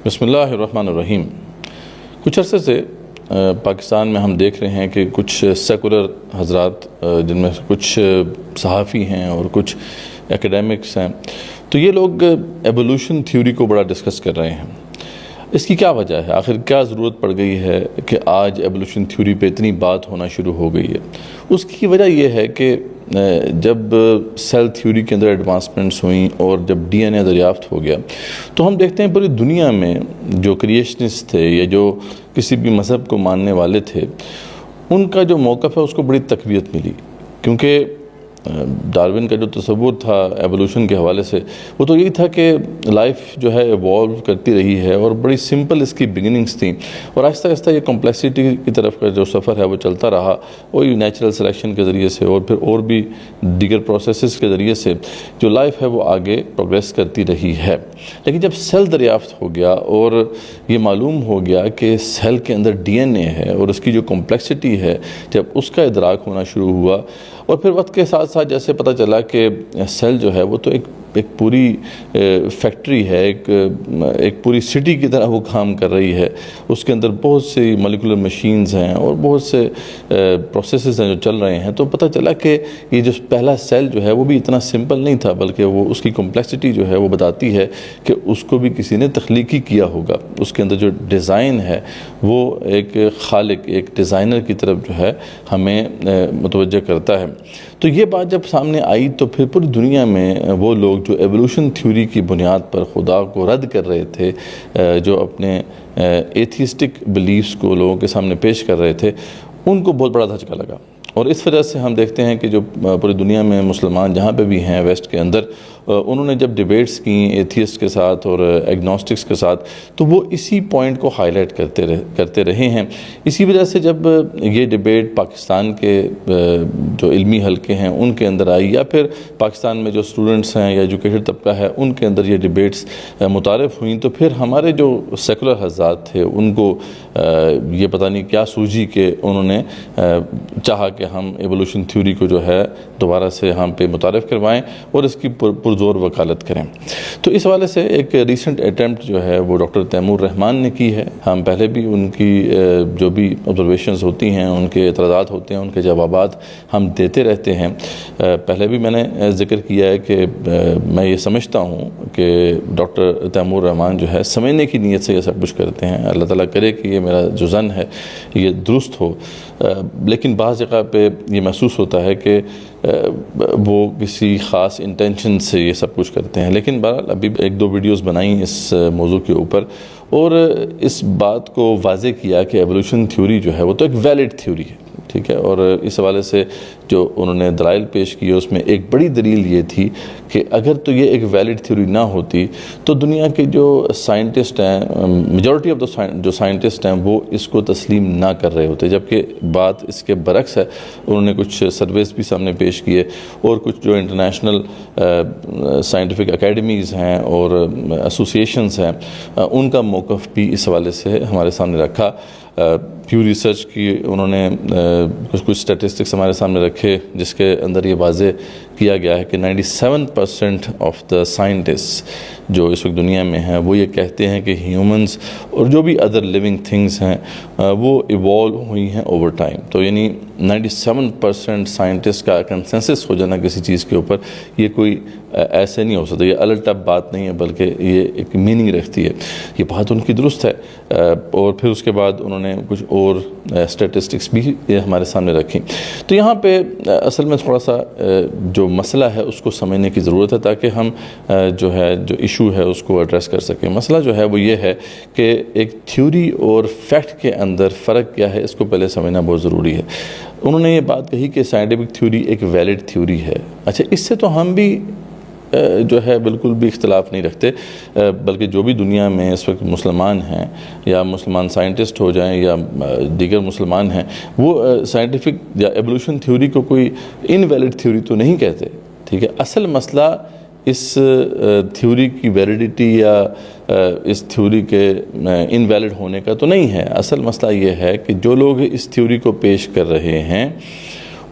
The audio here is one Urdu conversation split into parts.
بسم اللہ الرحمن الرحیم۔ کچھ عرصے سے پاکستان میں ہم دیکھ رہے ہیں کہ کچھ سیکولر حضرات، جن میں کچھ صحافی ہیں اور کچھ ایکیڈیمکس ہیں، تو یہ لوگ ایوولوشن تھیوری کو بڑا ڈسکس کر رہے ہیں۔ اس کی کیا وجہ ہے؟ آخر کیا ضرورت پڑ گئی ہے کہ آج ایوولوشن تھیوری پہ اتنی بات ہونا شروع ہو گئی ہے؟ اس کی وجہ یہ ہے کہ جب سیل تھیوری کے اندر ایڈوانسمنٹس ہوئیں اور جب ڈی این اے دریافت ہو گیا، تو ہم دیکھتے ہیں پوری دنیا میں جو کریشنسٹ تھے یا جو کسی بھی مذہب کو ماننے والے تھے، ان کا جو موقف ہے اس کو بڑی تقویت ملی، کیونکہ ڈارون کا جو تصور تھا ایوولوشن کے حوالے سے، وہ تو یہی تھا کہ لائف جو ہے ایوالو کرتی رہی ہے اور بڑی سمپل اس کی بگننگز تھیں، اور آہستہ آہستہ یہ کمپلیکسٹی کی طرف کا جو سفر ہے وہ چلتا رہا، وہی نیچرل سلیکشن کے ذریعے سے اور پھر اور بھی دیگر پروسیسز کے ذریعے سے جو لائف ہے وہ آگے پروگریس کرتی رہی ہے۔ لیکن جب سیل دریافت ہو گیا اور یہ معلوم ہو گیا کہ سیل کے اندر ڈی این اے ہے اور اس کی جو کمپلیکسٹی ہے، جب اس کا ادراک ہونا شروع ہوا، اور پھر وقت کے ساتھ ساتھ جیسے پتہ چلا کہ سیل جو ہے وہ تو ایک پوری فیکٹری ہے، ایک پوری سٹی کی طرح وہ کام کر رہی ہے، اس کے اندر بہت سی مالیکولر مشینز ہیں اور بہت سے پروسیسز ہیں جو چل رہے ہیں، تو پتہ چلا کہ یہ جو پہلا سیل جو ہے وہ بھی اتنا سمپل نہیں تھا، بلکہ وہ اس کی کمپلیکسٹی جو ہے وہ بتاتی ہے کہ اس کو بھی کسی نے تخلیقی کیا ہوگا۔ اس کے اندر جو ڈیزائن ہے وہ ایک خالق، ایک ڈیزائنر کی طرف جو ہے ہمیں متوجہ کرتا ہے۔ تو یہ بات جب سامنے آئی تو پھر پوری دنیا میں وہ لوگ جو ایوولوشن تھیوری کی بنیاد پر خدا کو رد کر رہے تھے، جو اپنے ایتھیسٹک بلیفز کو لوگوں کے سامنے پیش کر رہے تھے، ان کو بہت بڑا دھچکا لگا، اور اس وجہ سے ہم دیکھتے ہیں کہ جو پوری دنیا میں مسلمان جہاں پہ بھی ہیں ویسٹ کے اندر، انہوں نے جب ڈیبیٹس کیں ایتھیسٹ کے ساتھ اور ایگنوسٹکس کے ساتھ، تو وہ اسی پوائنٹ کو ہائی لائٹ کرتے رہے ہیں۔ اسی وجہ سے جب یہ ڈیبیٹ پاکستان کے جو علمی حلقے ہیں ان کے اندر آئی، یا پھر پاکستان میں جو اسٹوڈنٹس ہیں یا ایجوکیٹڈ طبقہ ہے ان کے اندر یہ ڈیبیٹس متعارف ہوئیں، تو پھر ہمارے جو سیکولر حضرات تھے ان کو یہ پتہ نہیں کیا سوجی کہ انہوں نے چاہا کہ ہم ایوولوشن تھیوری کو جو ہے دوبارہ سے ہم پہ متعارف کروائیں اور اس کی پرزور وکالت کریں۔ تو اس حوالے سے ایک ریسنٹ اٹیمپٹ جو ہے وہ ڈاکٹر تیمور رحمان نے کی ہے۔ ہم پہلے بھی ان کی جو بھی آبزرویشنز ہوتی ہیں، ان کے اعتراضات ہوتے ہیں، ان کے جوابات ہم دیتے رہتے ہیں۔ پہلے بھی میں نے ذکر کیا ہے کہ میں یہ سمجھتا ہوں کہ ڈاکٹر تیمور رحمان جو ہے سمجھنے کی نیت سے یہ سب کچھ کرتے ہیں۔ اللہ تعالیٰ کرے کہ یہ میرا جو ظن ہے یہ درست ہو، لیکن بعض جگہ پہ یہ محسوس ہوتا ہے کہ وہ کسی خاص انٹینشن سے یہ سب کچھ کرتے ہیں۔ لیکن بہرحال ابھی ایک دو ویڈیوز بنائیں اس موضوع کے اوپر، اور اس بات کو واضح کیا کہ ایوولوشن تھیوری جو ہے وہ تو ایک ویلڈ تھیوری ہے، ٹھیک ہے، اور اس حوالے سے جو انہوں نے دلائل پیش کیے اس میں ایک بڑی دلیل یہ تھی کہ اگر تو یہ ایک ویلڈ تھیوری نہ ہوتی تو دنیا کے جو سائنٹسٹ ہیں، میجورٹی آف جو سائنٹسٹ ہیں، وہ اس کو تسلیم نہ کر رہے ہوتے، جبکہ بات اس کے برعکس ہے۔ انہوں نے کچھ سرویز بھی سامنے پیش کیے، اور کچھ جو انٹرنیشنل سائنٹیفک اکیڈمیز ہیں اور ایسوسیشنز ہیں، ان کا موقف بھی اس حوالے سے ہمارے سامنے رکھا۔ پیو ریسرچ کی انہوں نے کچھ سٹیٹسٹکس ہمارے سامنے رکھے، جس کے اندر یہ واضح کیا گیا ہے کہ 97% آف دا سائنٹسٹ جو اس وقت دنیا میں ہیں وہ یہ کہتے ہیں کہ ہیومنز اور جو بھی ادر لیونگ تھنگز ہیں وہ ایوالو ہوئی ہیں اوور ٹائم۔ تو یعنی 97% سائنٹسٹ کا کنسنسس ہو جانا کسی چیز کے اوپر، یہ کوئی ایسے نہیں ہو سکتا، یہ الٹ اپ بات نہیں ہے، بلکہ یہ ایک میننگ رکھتی ہے۔ یہ بات ان کی درست ہے، اور پھر اس کے بعد انہوں نے کچھ اور اسٹیٹسٹکس بھی ہمارے سامنے رکھی۔ تو یہاں پہ اصل میں تھوڑا سا جو مسئلہ ہے اس کو سمجھنے کی ضرورت ہے، تاکہ ہم جو ایشو ہے اس کو ایڈریس کر سکیں۔ مسئلہ جو ہے وہ یہ ہے کہ ایک تھیوری اور فیکٹ کے اندر فرق کیا ہے، اس کو پہلے سمجھنا بہت ضروری ہے۔ انہوں نے یہ بات کہی کہ سائنٹیفک تھیوری ایک ویلڈ تھیوری ہے۔ اچھا، اس سے تو ہم بھی جو ہے بالکل بھی اختلاف نہیں رکھتے، بلکہ جو بھی دنیا میں اس وقت مسلمان ہیں، یا مسلمان سائنٹسٹ ہو جائیں یا دیگر مسلمان ہیں، وہ سائنٹیفک یا ایوولوشن تھیوری کو کوئی انویلڈ تھیوری تو نہیں کہتے، ٹھیک ہے۔ اصل مسئلہ اس تھیوری کی ویلیڈیٹی یا اس تھیوری کے انویلڈ ہونے کا تو نہیں ہے۔ اصل مسئلہ یہ ہے کہ جو لوگ اس تھیوری کو پیش کر رہے ہیں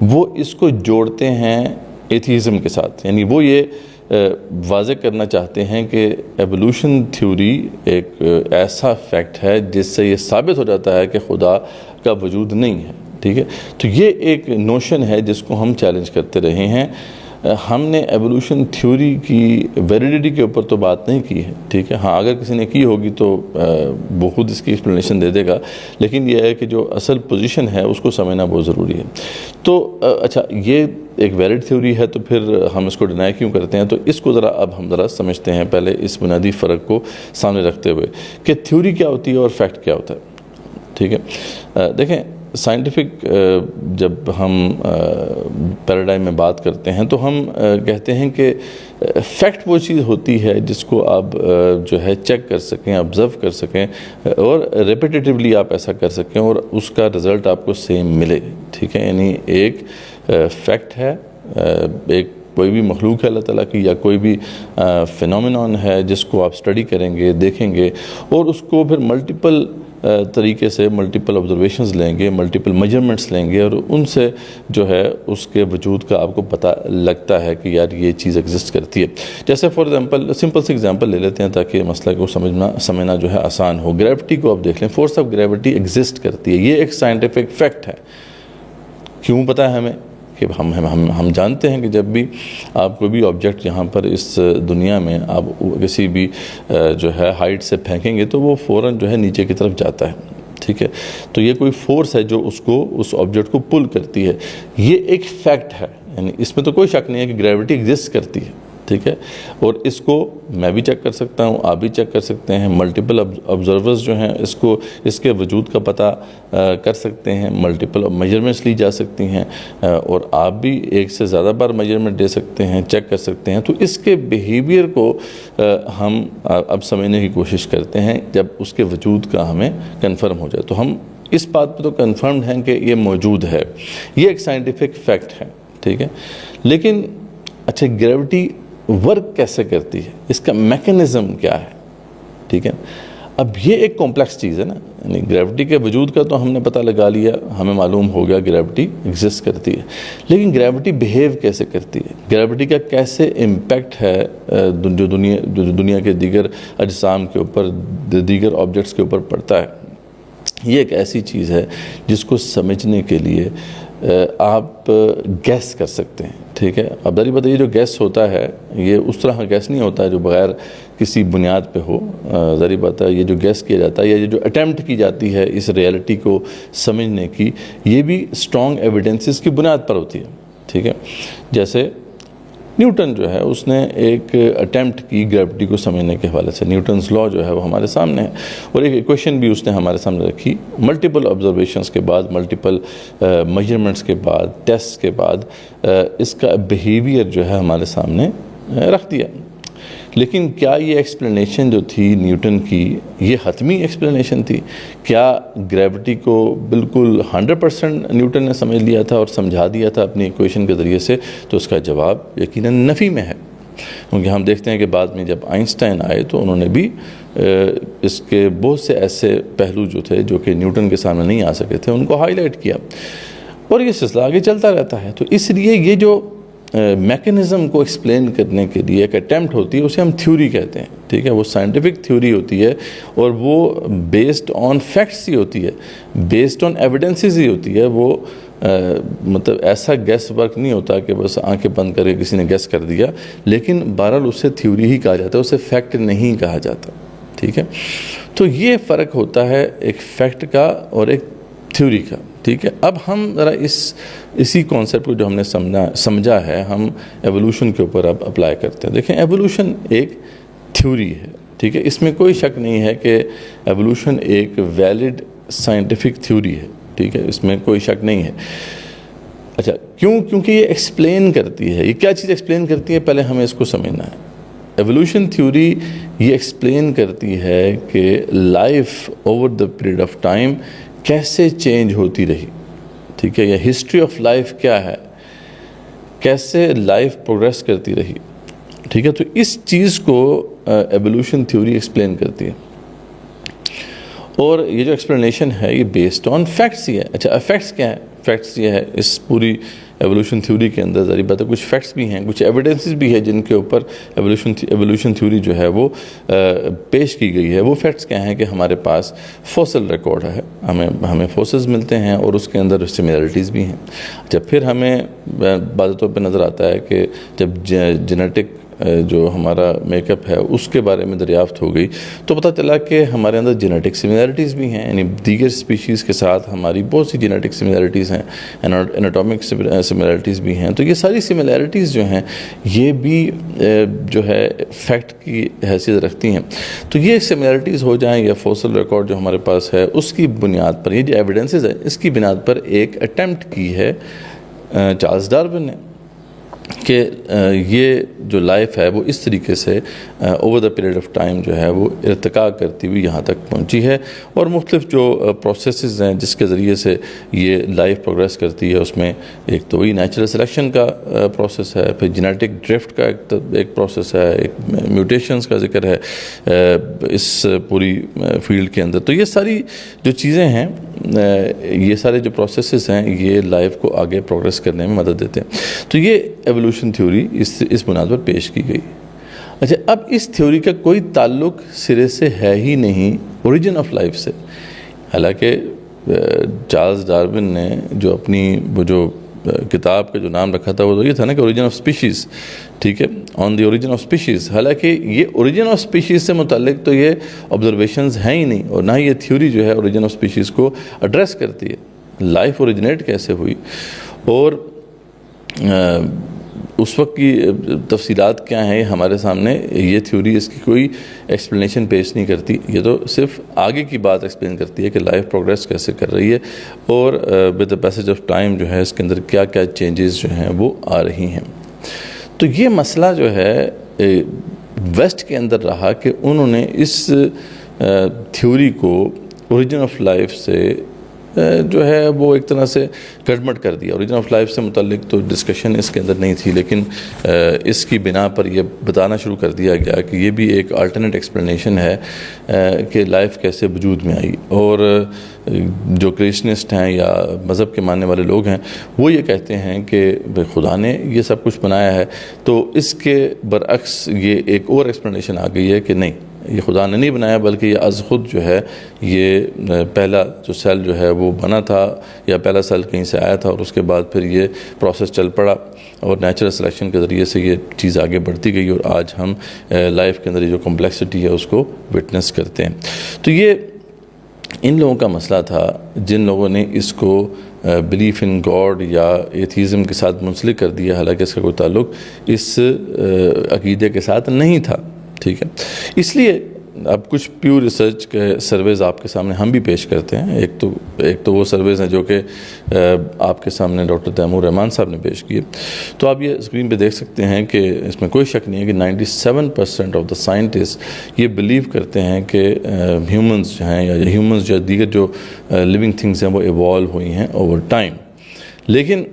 وہ اس کو جوڑتے ہیں ایتھیزم کے ساتھ، یعنی وہ یہ واضح کرنا چاہتے ہیں کہ ایوولوشن تھیوری ایک ایسا فیکٹ ہے جس سے یہ ثابت ہو جاتا ہے کہ خدا کا وجود نہیں ہے، ٹھیک ہے. تو یہ ایک نوشن ہے جس کو ہم چیلنج کرتے رہے ہیں. ہم نے ایوولوشن تھیوری کی ویلیڈیٹی کے اوپر تو بات نہیں کی ہے، ٹھیک ہے. ہاں اگر کسی نے کی ہوگی تو وہ خود اس کی ایکسپلینیشن دے دے گا، لیکن یہ ہے کہ جو اصل پوزیشن ہے اس کو سمجھنا بہت ضروری ہے. تو اچھا، یہ ایک ویلڈ تھیوری ہے تو پھر ہم اس کو ڈینائی کیوں کرتے ہیں؟ تو اس کو اب ہم سمجھتے ہیں پہلے اس بنیادی فرق کو سامنے رکھتے ہوئے کہ تھیوری کیا ہوتی ہے اور فیکٹ کیا ہوتا ہے، ٹھیک ہے. دیکھیں، سائنٹیفک جب ہم پیراڈائم میں بات کرتے ہیں تو ہم کہتے ہیں کہ فیکٹ وہ چیز ہوتی ہے جس کو آپ جو ہے چیک کر سکیں، آبزرو کر سکیں اور ریپیٹیٹیولی آپ ایسا کر سکیں اور اس کا رزلٹ آپ کو سیم ملے، ٹھیک ہے. یعنی ایک فیکٹ ہے، ایک کوئی بھی مخلوق ہے اللہ تعالیٰ کی یا کوئی بھی فینومینون ہے جس کو آپ اسٹڈی کریں گے، دیکھیں گے اور اس کو پھر ملٹیپل طریقے سے ملٹیپل آبزرویشنز لیں گے، ملٹیپل میجرمنٹس لیں گے اور ان سے جو ہے اس کے وجود کا آپ کو پتہ لگتا ہے کہ یار یہ چیز ایگزسٹ کرتی ہے. جیسے فار ایگزامپل سمپل سی ایگزامپل لے لیتے ہیں تاکہ مسئلہ کو سمجھنا جو ہے آسان ہو. گریوٹی کو آپ دیکھ لیں، فورس آف گریوٹی ایگزسٹ کرتی ہے، یہ ایک سائنٹیفک فیکٹ ہے. کیوں پتہ ہے ہمیں؟ کہ ہم جانتے ہیں کہ جب بھی آپ کوئی بھی آبجیکٹ یہاں پر اس دنیا میں آپ کسی بھی جو ہے ہائٹ سے پھینکیں گے تو وہ فوراً جو ہے نیچے کی طرف جاتا ہے، ٹھیک ہے. تو یہ کوئی فورس ہے جو اس آبجیکٹ کو پل کرتی ہے. یہ ایک فیکٹ ہے، یعنی اس میں تو کوئی شک نہیں ہے کہ گریوٹی ایگزسٹ کرتی ہے، ٹھیک ہے. اور اس کو میں بھی چیک کر سکتا ہوں، آپ بھی چیک کر سکتے ہیں، ملٹیپل آبزرورز جو ہیں اس کے وجود کا پتہ کر سکتے ہیں، ملٹیپل میجرمنٹس لی جا سکتی ہیں اور آپ بھی ایک سے زیادہ بار میجرمنٹ دے سکتے ہیں، چیک کر سکتے ہیں. تو اس کے بیہیویئر کو ہم اب سمجھنے کی کوشش کرتے ہیں جب اس کے وجود کا ہمیں کنفرم ہو جائے. تو ہم اس بات پہ تو کنفرمڈ ہیں کہ یہ موجود ہے، یہ ایک سائنٹیفک فیکٹ ہے، ٹھیک ہے. لیکن اچھا، گریوٹی ورک کیسے کرتی ہے، اس کا میکینزم کیا ہے، ٹھیک ہے. اب یہ ایک کمپلیکس چیز ہے نا. یعنی گریوٹی کے وجود کا تو ہم نے پتہ لگا لیا، ہمیں معلوم ہو گیا گریوٹی ایگزسٹ کرتی ہے، لیکن گریوٹی بیہیو کیسے کرتی ہے، گریوٹی کا کیسے امپیکٹ ہے جو دنیا کے دیگر اجسام کے اوپر، دیگر آبجیکٹس کے اوپر پڑتا ہے. یہ ایک ایسی چیز ہے جس کو سمجھنے کے لیے آپ گیس کر سکتے ہیں، ٹھیک ہے. اب ذرا بتائیے، جو گیس ہوتا ہے یہ اس طرح گیس نہیں ہوتا ہے جو بغیر کسی بنیاد پہ ہو. ذرا بات ہے، یہ جو گیس کیا جاتا ہے یا یہ جو اٹیمپٹ کی جاتی ہے اس ریئلٹی کو سمجھنے کی، یہ بھی اسٹرانگ ایویڈنسز کی بنیاد پر ہوتی ہے، ٹھیک ہے. جیسے نیوٹن جو ہے اس نے ایک اٹیمپٹ کی گریوٹی کو سمجھنے کے حوالے سے. نیوٹنز لا جو ہے وہ ہمارے سامنے ہے اور ایک ایکویشن بھی اس نے ہمارے سامنے رکھی. ملٹیپل آبزرویشنز کے بعد، ملٹیپل میجرمنٹس کے بعد، ٹیسٹ کے بعد اس کا بیہیویئر جو ہے ہمارے سامنے رکھ دیا. لیکن کیا یہ ایکسپلینیشن جو تھی نیوٹن کی یہ حتمی ایکسپلینیشن تھی؟ کیا گریوٹی کو بالکل 100% نیوٹن نے سمجھ لیا تھا اور سمجھا دیا تھا اپنی ایکویشن کے ذریعے سے؟ تو اس کا جواب یقیناً نفی میں ہے. کیونکہ ہم دیکھتے ہیں کہ بعد میں جب آئنسٹائن آئے تو انہوں نے بھی اس کے بہت سے ایسے پہلو جو تھے جو کہ نیوٹن کے سامنے نہیں آ سکے تھے ان کو ہائی لائٹ کیا اور یہ سلسلہ آگے چلتا رہتا ہے. تو اس لیے یہ جو میکینزم کو ایکسپلین کرنے کے لیے ایک اٹیمپٹ ہوتی ہے اسے ہم تھیوری کہتے ہیں، ٹھیک ہے. وہ سائنٹیفک تھیوری ہوتی ہے اور وہ بیسڈ آن فیکٹس ہی ہوتی ہے، بیسڈ آن ایویڈنسز ہی ہوتی ہے. وہ مطلب ایسا گیس ورک نہیں ہوتا کہ بس آنکھیں بند کر کے کسی نے گیس کر دیا، لیکن بہرحال اسے تھیوری ہی کہا جاتا ہے، اسے فیکٹ نہیں کہا جاتا، ٹھیک ہے. تو یہ فرق ہوتا ہے ایک فیکٹ کا اور ایک تھیوری کا، ٹھیک ہے. اب ہم ذرا اسی کانسیپٹ کو جو ہم نے سمجھا ہے ہم ایوولوشن کے اوپر اب اپلائی کرتے ہیں. دیکھیں، ایوولوشن ایک تھیوری ہے، ٹھیک ہے. اس میں کوئی شک نہیں ہے کہ ایوولوشن ایک ویلڈ سائنٹیفک تھیوری ہے، ٹھیک ہے. اس میں کوئی شک نہیں ہے. اچھا، کیونکہ یہ ایکسپلین کرتی ہے. یہ کیا چیز ایکسپلین کرتی ہے؟ پہلے ہمیں اس کو سمجھنا ہے. ایوولوشن تھیوری یہ ایکسپلین کرتی ہے کہ life over the period of time کیسے چینج ہوتی رہی، ٹھیک ہے. یا ہسٹری آف لائف کیا ہے، کیسے لائف پروگریس کرتی رہی، ٹھیک ہے. تو اس چیز کو ایوولوشن تھیوری ایکسپلین کرتی ہے اور یہ جو ایکسپلینیشن ہے یہ بیسڈ آن فیکٹس ہی ہے. اچھا، فیکٹس کیا ہیں؟ فیکٹس یہ ہے اس پوری ایولیوشن تھیوری کے اندر، ظاہر بات ہے کچھ فیکٹس بھی ہیں، کچھ ایویڈنسز بھی ہے جن کے اوپر ایولیوشن تھیوری جو ہے وہ پیش کی گئی ہے۔ وہ فیکٹس کیا ہیں کہ ہمارے پاس فوسل ریکارڈ ہے، ہمیں فوسلز ملتے ہیں اور اس کے اندر سملیرٹیز بھی ہیں۔ جب پھر ہمیں بعض طور پہ نظر آتا ہے کہ جب جینیٹک جو ہمارا میک اپ ہے اس کے بارے میں دریافت ہو گئی تو پتہ چلا کہ ہمارے اندر جینیٹک سملیرٹیز بھی ہیں، یعنی دیگر اسپیشیز کے ساتھ ہماری بہت سی جینیٹک سملیرٹیز ہیں، اناٹومک سملیرٹیز بھی ہیں۔ تو یہ ساری سملیرٹیز جو ہیں یہ بھی جو ہے فیکٹ کی حیثیت رکھتی ہیں۔ تو یہ سملیرٹیز ہو جائیں یا فوسل ریکارڈ جو ہمارے پاس ہے اس کی بنیاد پر، یہ جو ایویڈنسز ہے اس کی بنیاد پر ایک اٹیمپٹ کی ہے چارلس ڈارون نے کہ یہ جو لائف ہے وہ اس طریقے سے over the period of time جو ہے وہ ارتقاء کرتی ہوئی یہاں تک پہنچی ہے، اور مختلف جو پروسیسز ہیں جس کے ذریعے سے یہ لائف پروگریس کرتی ہے اس میں ایک تو وہی نیچرل سلیکشن کا پروسیس ہے، پھر جینیٹک ڈرفٹ کا ایک پروسیس ہے، ایک میوٹیشنز کا ذکر ہے اس پوری فیلڈ کے اندر۔ تو یہ ساری جو چیزیں ہیں، یہ سارے جو پروسیسز ہیں یہ لائف کو آگے پروگریس کرنے میں مدد دیتے ہیں۔ تو یہ ایولیوشن تھیوری اس بنیاد پر پیش کی گئی۔ اچھا، اب اس تھیوری کا کوئی تعلق سرے سے ہے ہی نہیں اوریجن آف لائف سے، حالانکہ چارلس ڈارون نے جو اپنی وہ جو کتاب کا جو نام رکھا تھا وہ تو یہ تھا نا کہ اوریجن آف اسپیشیز، ٹھیک ہے، آن دی اوریجن آف اسپیشیز، حالانکہ یہ اوریجن آف اسپیشیز سے متعلق تو یہ آبزرویشنز ہیں ہی نہیں، اور نہ ہی یہ تھیوری جو ہے اوریجن آف اسپیشیز کو ایڈریس کرتی ہے۔ لائف اوریجنیٹ کیسے ہوئی اور اس وقت کی تفصیلات کیا ہیں ہمارے سامنے، یہ تھیوری اس کی کوئی ایکسپلینیشن پیش نہیں کرتی، یہ تو صرف آگے کی بات ایکسپلین کرتی ہے کہ لائف پروگریس کیسے کر رہی ہے اور with the passage of time جو ہے اس کے اندر کیا کیا چینجز جو ہیں وہ آ رہی ہیں۔ تو یہ مسئلہ جو ہے ویسٹ کے اندر رہا کہ انہوں نے اس تھیوری کو اوریجن آف لائف سے جو ہے وہ ایک طرح سے گڈمٹ کر دیا۔ اوریجن آف لائف سے متعلق تو ڈسکشن اس کے اندر نہیں تھی، لیکن اس کی بنا پر یہ بتانا شروع کر دیا گیا کہ یہ بھی ایک آلٹرنیٹ ایکسپلینیشن ہے کہ لائف کیسے وجود میں آئی۔ اور جو کریشنسٹ ہیں یا مذہب کے ماننے والے لوگ ہیں وہ یہ کہتے ہیں کہ خدا نے یہ سب کچھ بنایا ہے، تو اس کے برعکس یہ ایک اور ایکسپلینیشن آ گئی ہے کہ نہیں، یہ خدا نے نہیں بنایا بلکہ یہ از خود جو ہے یہ پہلا جو سیل جو ہے وہ بنا تھا، یا پہلا سیل کہیں سے آیا تھا اور اس کے بعد پھر یہ پروسیس چل پڑا اور نیچرل سلیکشن کے ذریعے سے یہ چیز آگے بڑھتی گئی، اور آج ہم لائف کے اندر جو کمپلیکسٹی ہے اس کو وٹنس کرتے ہیں۔ تو یہ ان لوگوں کا مسئلہ تھا جن لوگوں نے اس کو بلیف ان گاڈ یا ایتھیزم کے ساتھ منسلک کر دیا، حالانکہ اس کا کوئی تعلق اس عقیدے کے ساتھ نہیں تھا، ٹھیک ہے۔ اس لیے اب کچھ پیور ریسرچ کے سرویز آپ کے سامنے ہم بھی پیش کرتے ہیں۔ ایک تو وہ سرویز ہیں جو کہ آپ کے سامنے ڈاکٹر تیمور رحمان صاحب نے پیش کیے، تو آپ یہ اسکرین پہ دیکھ سکتے ہیں کہ اس میں کوئی شک نہیں ہے کہ 97% آف دا سائنٹسٹ یہ بلیو کرتے ہیں کہ ہیومنز جو ہیں یا ہیومنز جو دیگر جو لیونگ تھنگز ہیں وہ ایوالو ہوئی ہیں اوور ٹائم۔ لیکن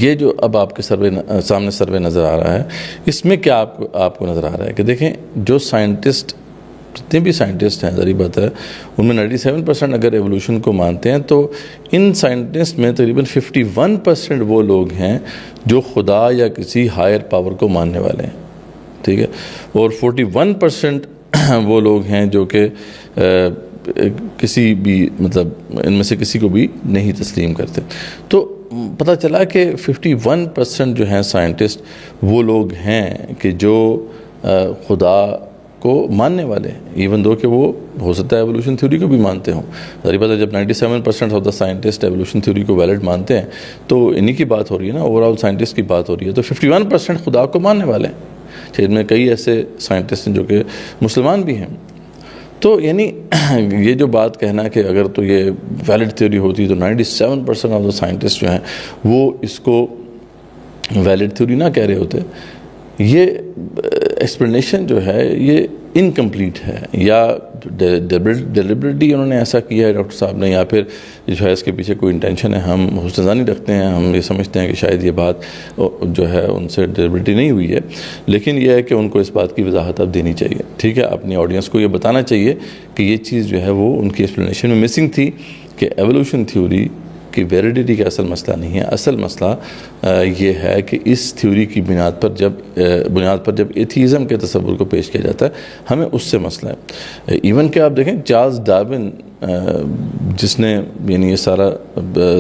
یہ جو اب آپ کے سامنے سروے نظر آ رہا ہے، اس میں کیا آپ کو نظر آ رہا ہے کہ دیکھیں جو سائنٹسٹ، جتنے بھی سائنٹسٹ ہیں ظاہر بات ہے ان میں 97% اگر ایولیوشن کو مانتے ہیں، تو ان سائنٹسٹ میں تقریباً 51% وہ لوگ ہیں جو خدا یا کسی ہائر پاور کو ماننے والے ہیں، ٹھیک ہے، اور 41% وہ لوگ ہیں جو کہ کسی بھی مطلب ان میں سے کسی کو بھی نہیں تسلیم کرتے۔ تو پتہ چلا کہ 51% جو ہیں سائنٹسٹ وہ لوگ ہیں کہ جو خدا کو ماننے والے ہیں، ایون دو کہ وہ ہو سکتا ہے ایولیوشن تھیوری کو بھی مانتے ہوں۔ ظاہر بات ہے جب 97% of the scientist evolution theory کو ویلڈ مانتے ہیں تو انہی کی بات ہو رہی ہے نا، اوور آل سائنٹسٹ کی بات ہو رہی ہے، تو 51% خدا کو ماننے والے ہیں، جن میں کئی ایسے سائنٹسٹ ہیں جو کہ مسلمان بھی ہیں۔ تو یعنی یہ جو بات کہنا کہ اگر تو یہ ویلڈ تھیوری ہوتی تو 97% آف دا سائنٹسٹ جو ہیں وہ اس کو ویلڈ تھیوری نہ کہہ رہے ہوتے، یہ ایکسپلینیشن جو ہے یہ انکمپلیٹ ہے، یا ڈیلیبریٹلی انہوں نے ایسا کیا ہے ڈاکٹر صاحب نے، یا پھر جو ہے اس کے پیچھے کوئی انٹینشن ہے۔ ہم حسن ظنی رکھتے ہیں، ہم یہ سمجھتے ہیں کہ شاید یہ بات جو ہے ان سے ڈیلیبریٹلی نہیں ہوئی ہے، لیکن یہ ہے کہ ان کو اس بات کی وضاحت اب دینی چاہیے، ٹھیک ہے، اپنی آڈینس کو یہ بتانا چاہیے کہ یہ چیز جو ہے وہ ان کی ایکسپلینیشن میں مسنگ تھی کہ ایولیوشن تھیوری کہ ویلیڈیٹی کا اصل مسئلہ نہیں ہے. اصل مسئلہ یہ ہے کہ اس تھیوری کی بنیاد پر جب ایتھیزم کے تصور کو پیش کیا جاتا ہے ہمیں اس سے مسئلہ ہے. ایون کہ آپ دیکھیں چارلز ڈارون جس نے یعنی یہ سارا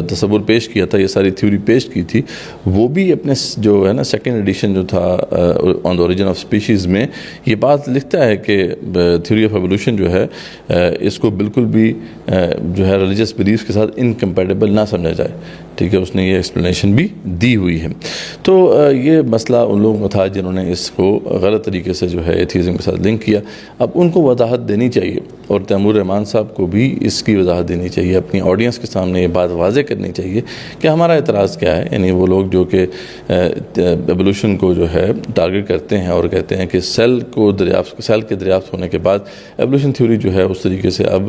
تصور پیش کیا تھا, یہ ساری تھیوری پیش کی تھی, وہ بھی اپنے جو ہے نا سیکنڈ ایڈیشن جو تھا آن دا اوریجن آف اسپیشیز میں یہ بات لکھتا ہے کہ تھیوری آف ایوولوشن جو ہے اس کو بالکل بھی جو ہے ریلیجس بلیف کے ساتھ انکمپیٹیبل نہ سمجھا جائے. ٹھیک ہے, اس نے یہ ایکسپلینیشن بھی دی ہوئی ہے. تو یہ مسئلہ ان لوگوں کو تھا جنہوں نے اس کو غلط طریقے سے جو ہے ایتھیزم کے ساتھ لنک کیا. اب ان کو وضاحت دینی چاہیے اور تیمور رحمان صاحب کو بھی اس کی وضاحت دینی چاہیے, اپنی آڈینس کے سامنے یہ بات واضح کرنی چاہیے کہ ہمارا اعتراض کیا ہے. یعنی وہ لوگ جو کہ ایوولوشن کو جو ہے ٹارگٹ کرتے ہیں اور کہتے ہیں کہ سیل کے دریافت ہونے کے بعد ایوولوشن تھیوری جو ہے اس طریقے سے اب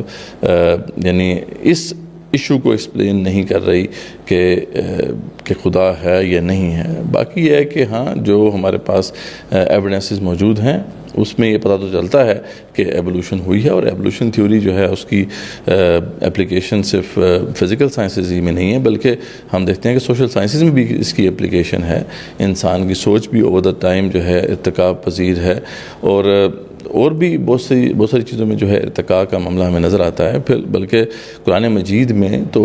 یعنی اس ایشو کو ایکسپلین نہیں کر رہی کہ خدا ہے یا نہیں ہے. باقی یہ ہے کہ ہاں جو ہمارے پاس ایویڈنسز موجود ہیں اس میں یہ پتہ تو چلتا ہے کہ ایوولوشن ہوئی ہے, اور ایوولوشن تھیوری جو ہے اس کی اپلیکیشن صرف فزیکل سائنسز ہی میں نہیں ہے بلکہ ہم دیکھتے ہیں کہ سوشل سائنسز میں بھی اس کی اپلیکیشن ہے. انسان کی سوچ بھی اوور دا ٹائم جو ہے ارتقا پذیر ہے, اور بھی بہت ساری چیزوں میں جو ہے ارتقاء کا معاملہ ہمیں نظر آتا ہے. پھر بلکہ قرآن مجید میں تو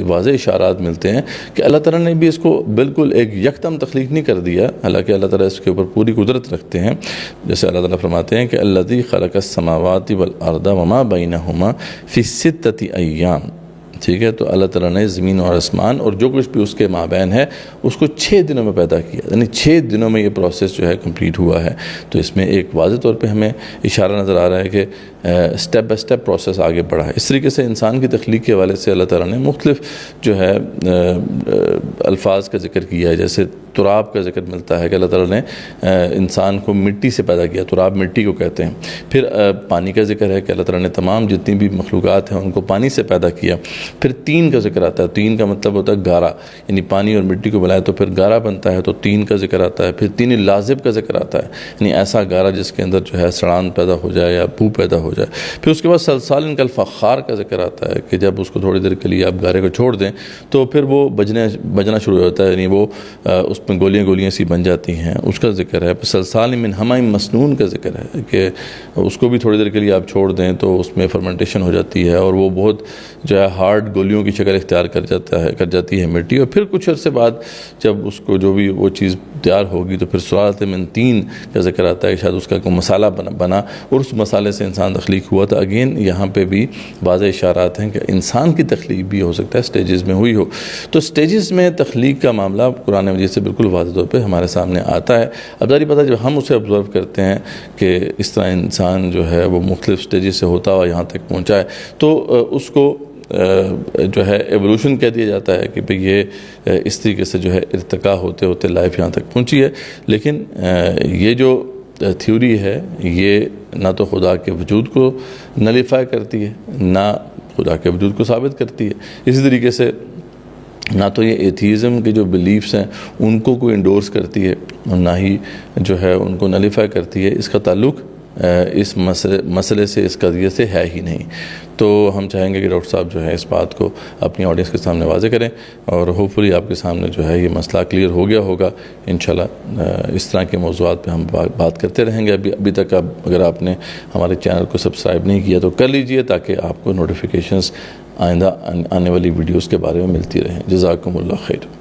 واضح اشارات ملتے ہیں کہ اللہ تعالیٰ نے بھی اس کو بالکل ایک یکدم تخلیق نہیں کر دیا, حالانکہ اللہ تعالیٰ اس کے اوپر پوری قدرت رکھتے ہیں. جیسے اللہ تعالیٰ فرماتے ہیں کہ الذی خلق السماوات والارض وما بینہما فی ستۃ ایام. ٹھیک ہے, تو اللہ تعالیٰ نے زمین اور آسمان اور جو کچھ بھی اس کے مابین ہے اس کو 6 دنوں میں پیدا کیا, یعنی 6 دنوں میں یہ پروسیس جو ہے کمپلیٹ ہوا ہے. تو اس میں ایک واضح طور پہ ہمیں اشارہ نظر آ رہا ہے کہ سٹیپ بائی سٹیپ پروسیس آگے بڑھا ہے. اس طریقے سے انسان کی تخلیق کے حوالے سے اللہ تعالیٰ نے مختلف جو ہے الفاظ کا ذکر کیا ہے. جیسے تراب کا ذکر ملتا ہے کہ اللہ تعالیٰ نے انسان کو مٹی سے پیدا کیا, تراب مٹی کو کہتے ہیں. پھر پانی کا ذکر ہے کہ اللہ تعالیٰ نے تمام جتنی بھی مخلوقات ہیں ان کو پانی سے پیدا کیا. پھر تین کا ذکر آتا ہے, تین کا مطلب ہوتا ہے گارا, یعنی پانی اور مٹی کو ملائے تو پھر گارا بنتا ہے, تو تین کا ذکر آتا ہے. پھر تین لازب کا ذکر آتا ہے, یعنی ایسا گارا جس کے اندر جو ہے سڑان پیدا ہو جائے یا بو پیدا ہو جائے. پھر اس کے بعد سلسال کالفخار کا ذکر آتا ہے کہ جب اس کو تھوڑی دیر کے لیے آپ گارے کو چھوڑ دیں تو پھر وہ بجنا شروع ہو جاتا ہے, یعنی وہ اس میں گولیاں سی بن جاتی ہیں, اس کا ذکر ہے. پھر سلسال من حمأ مسنون کا ذکر ہے کہ اس کو بھی تھوڑی دیر کے لیے آپ چھوڑ دیں تو اس میں فرمنٹیشن ہو جاتی ہے اور وہ بہت جو ہے ہارڈ گولیوں کی شکل اختیار کر جاتی ہے مٹی. اور پھر کچھ عرصے بعد جب اس کو جو بھی وہ چیز تیار ہوگی تو پھر سلالۃ من طین کا ذکر آتا ہے کہ شاید اس کا کوئی مسالہ بنا اور اس مسالے سے انسان تخلیق ہوا. تو اگین یہاں پہ بھی واضح اشارات ہیں کہ انسان کی تخلیق بھی ہو سکتا ہے سٹیجز میں ہوئی ہو. تو سٹیجز میں تخلیق کا معاملہ قرآن مجید سے بالکل واضح طور پہ ہمارے سامنے آتا ہے. اب ظاہر بات ہے جب ہم اسے آبزرو کرتے ہیں کہ اس طرح انسان جو ہے وہ مختلف سٹیجز سے ہوتا ہوا یہاں تک پہنچا ہے تو اس کو جو ہے ایوولوشن کہہ دیا جاتا ہے کہ بھئی یہ اس طریقے سے جو ہے ارتقاء ہوتے ہوتے لائف یہاں تک پہنچی ہے. لیکن یہ جو تھیوری ہے یہ نہ تو خدا کے وجود کو نلیفائی کرتی ہے نہ خدا کے وجود کو ثابت کرتی ہے. اسی طریقے سے نہ تو یہ ایتھیزم کے جو بلیفز ہیں ان کو کوئی انڈورس کرتی ہے اور نہ ہی جو ہے ان کو نلیفائی کرتی ہے. اس کا تعلق اس مسئلے سے اس قضیے سے ہے ہی نہیں. تو ہم چاہیں گے کہ ڈاکٹر صاحب جو ہے اس بات کو اپنی آڈینس کے سامنے واضح کریں اور ہوپ فلی آپ کے سامنے جو ہے یہ مسئلہ کلیئر ہو گیا ہوگا. انشاءاللہ اس طرح کے موضوعات پہ ہم بات کرتے رہیں گے. ابھی تک اگر آپ نے ہمارے چینل کو سبسکرائب نہیں کیا تو کر لیجئے تاکہ آپ کو نوٹیفیکیشنز آئندہ آنے والی ویڈیوز کے بارے میں ملتی رہیں. جزاکم اللہ خیر.